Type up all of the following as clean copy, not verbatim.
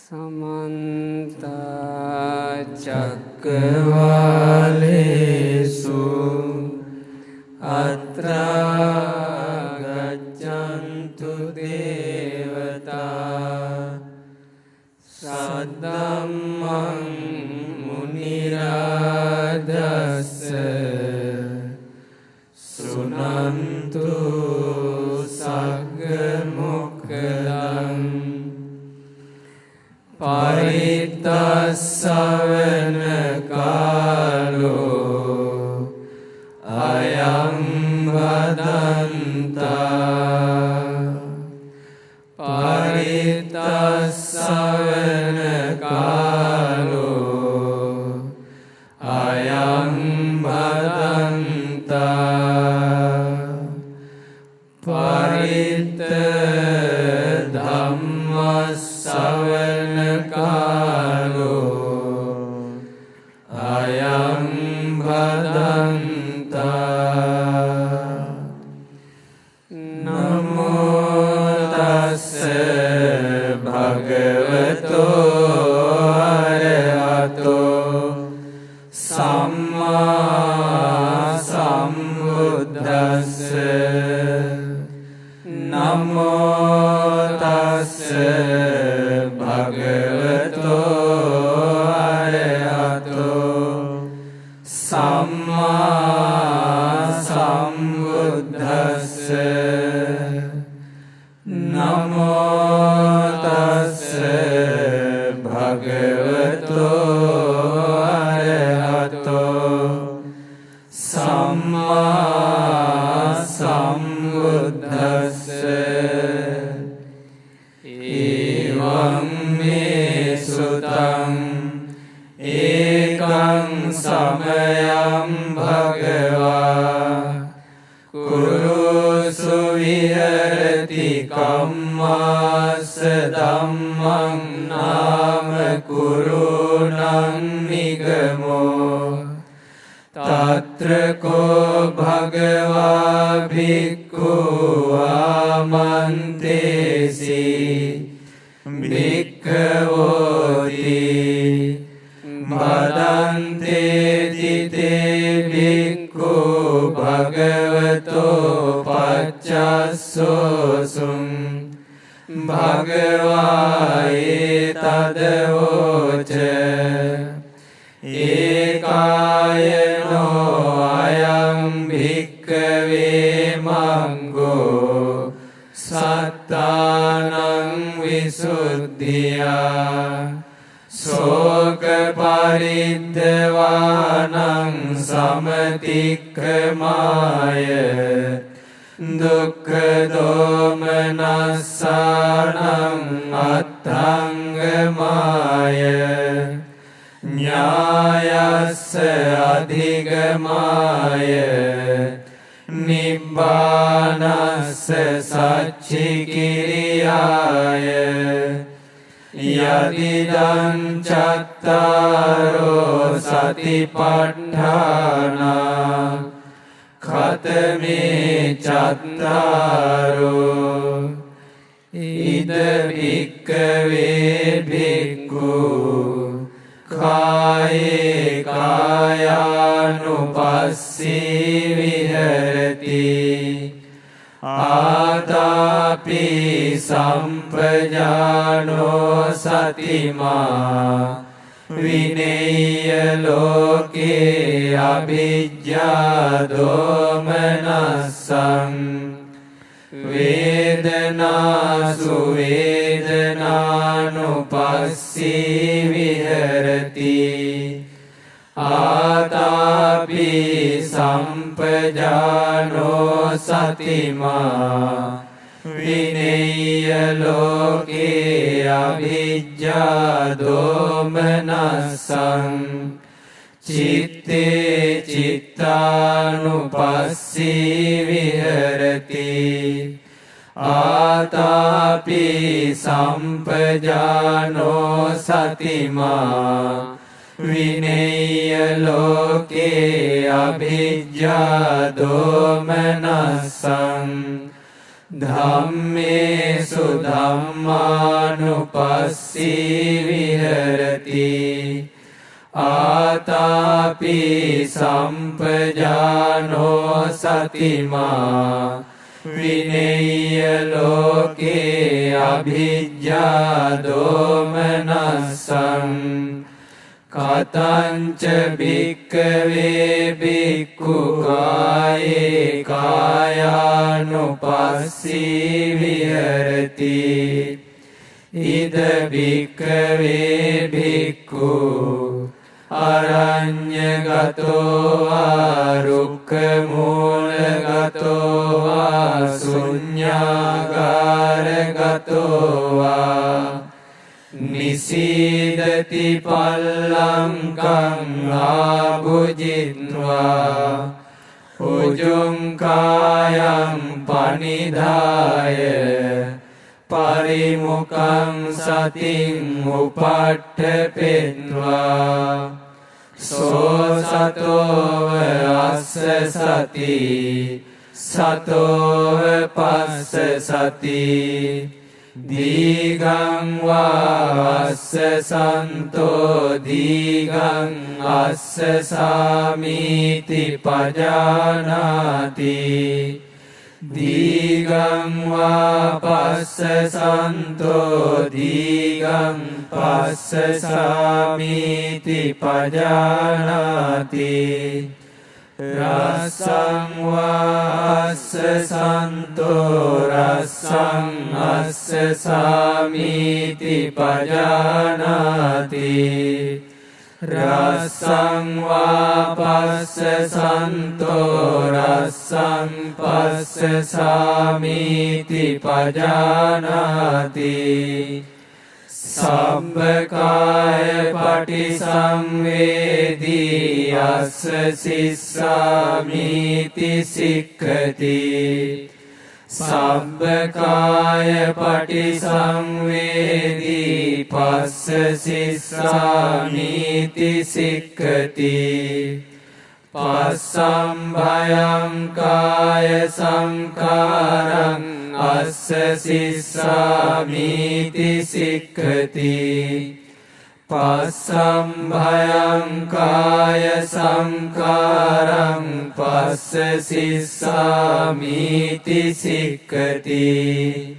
समन्ता चक्रवालेषु अत्रा गच्छन्तु देवता सद्धम्मं मुनिराजस्य शृण्वन्तु सग्मुखदं परितस्सवन कालो अयं वदन्ता परितस्सवन कालो अयं वदन्ता परित धम्मस्सवन कालो अयं वदन्ता नमो तस्से भगवतो अरहतो सम्मा सम्बुद्धस्से नमो तस्से भगवतो अरहतो सम्मा सम्बुद्धस्से नमो तस्से भगवतो अरहतो सम्मा सम्बुद्धस्से एवं मे सुतं एकं समयं भगवा कुरुषु विहरति कम्मास धम्मं नाम कुरूणं निगमो तत्र को भगवा भिक्खु आमन्तेसि भिक्खवोति वदन्ते ते भिक्खु भगवतो पच्चसोऽसुं भगवा एतद्वोच एकायनो अयं भिक्खवे मङ्गो सत्तानं विशुद्धिया शोकपरिद्रवानं समतिक्रमाय दुःखदोमनस्सानं अत्थङ्गमाय न्यायस्य अधिगमाय निब्बानस्य सच्चिकिरियाय यदिदं चत्तारो सतिपट्ठाना खतमे चत्तारो इद भिक्खवे भिक्खु काये कायानुपस्सी विहरति आतापि सम्पजानो सतिमा विनेय लोके अभिज्ञा दोमनस्सं वेदनासु वेदनानुपस्सी विहरति आतापि सम्पजानो सतिमा विनेय लोके अभिज्ञा दोमनस्सं चित्ते चित्तानुपस्सी विहरति आतापि सम्पजानो सतिमा विनेय लोके अभिज्ञा दोमनस्सं ධම්මේසු ධම්මානුපස්සී විහෙරති ආතාපි සම්පජානෝ සතිමා විනේය ලෝකේ අභිජ්ජා දෝමනස්සං කතංච භික්ඛවේ භික්ඛු කායේ කායානුපස්සී විහෙරති ඉද භික්ඛවේ භික්ඛු අරඤ්ඤගතෝ වා රුක්ඛමූලගතෝ වා ශුඤ්ඤාගාරගතෝ වා නිසීදති පල්ලංකං ආභුජිත්වා උජුං කායං පනිදාය පරිමුඛං සතින් උපට්ඨපෙත්වා සෝ සතෝව අස්ස සති සතෝව පස්ස සති දීගං වාස්ස සන්තෝ දීගං අස්ස සාමීති පජානාති දීගං වා පස්ස සන්තෝ දීගං පස්ස සාමීති පජානාති රස්සං වාස්ස සන්තෝ රස්සං අස්ස සාමීති පජානාති රස්සං වා පස්ස සන්තෝ රස්සං පස්ස සාමීති පජානාති සම්බකාය පටිසංවේදී අස්ස සිස්සාමීති සික්ඛති සම්බකාය පටිසංවේදී පස්ස සිස්සාමීති සික්ඛති පස්සම්භයං කාය සංඛාරං අස්ස සිස්සාමීති සික්ඛති පස්සම්භයං කාය සංඛාරං පස්ස සිස්සාමීති සික්ඛති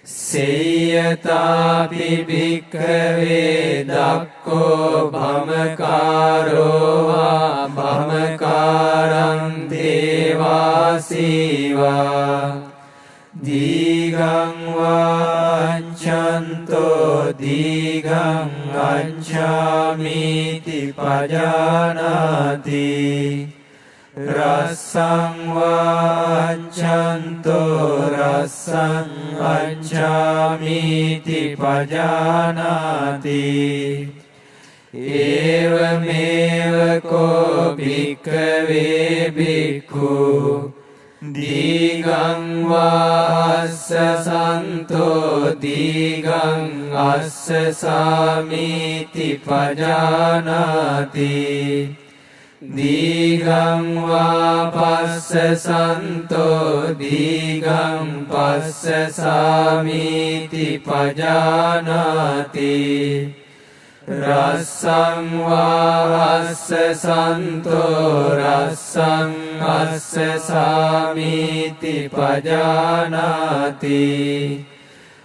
සේයතාපි භික්ඛවේ දක්ඛෝ භමකාරෝ වා භමකාරං දේවාසීවා දීගං වාච්ඡන්තෝ දීගං අච්ඡාමීති පජානාති රස්සං වාච්ඡන්තෝ රස්සං අච්ඡාමීති පජානාති ඒවමේව කෝ භික්ඛවේ භික්ඛු දීගං වාස්ස සන්තෝ දීගං අස්ස සාමීති පජානාති දීගං වා පස්ස සන්තෝ දීගං පස්ස සාමීති පජානාති රස්සං වාස්ස සන්තෝ රස්සං අස්ස සාමීති පජානාති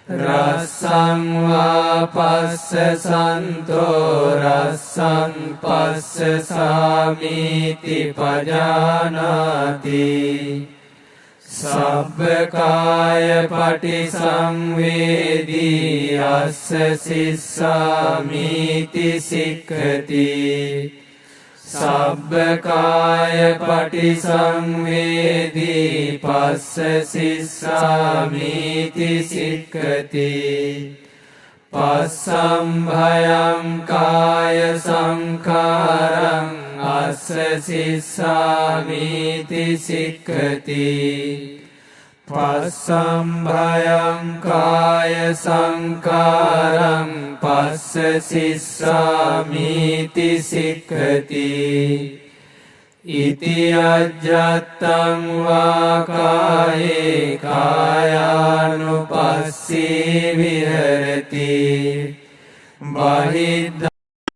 රස්සං වා පස්ස සන්තෝ රස්සං පස්ස සාමීති පජානාති සබ්බකාය පටිසංවේදී අස්ස සිස්සාමීති සික්ඛති සබ්බකාය පටිසංවේදී පස්ස සිස්සාමීති සික්ඛති පස්සම්භයං කාය සංඛාරං අස්ස සිස්සාමීති සික්ඛති පස්සම්භයං කාය සංඛාරං පස්ස සිස්සාමීති සික්ඛති ඉති අජ්ජත්තං වා කායේ කායානුපස්සී විහෙරති බහිද්ධ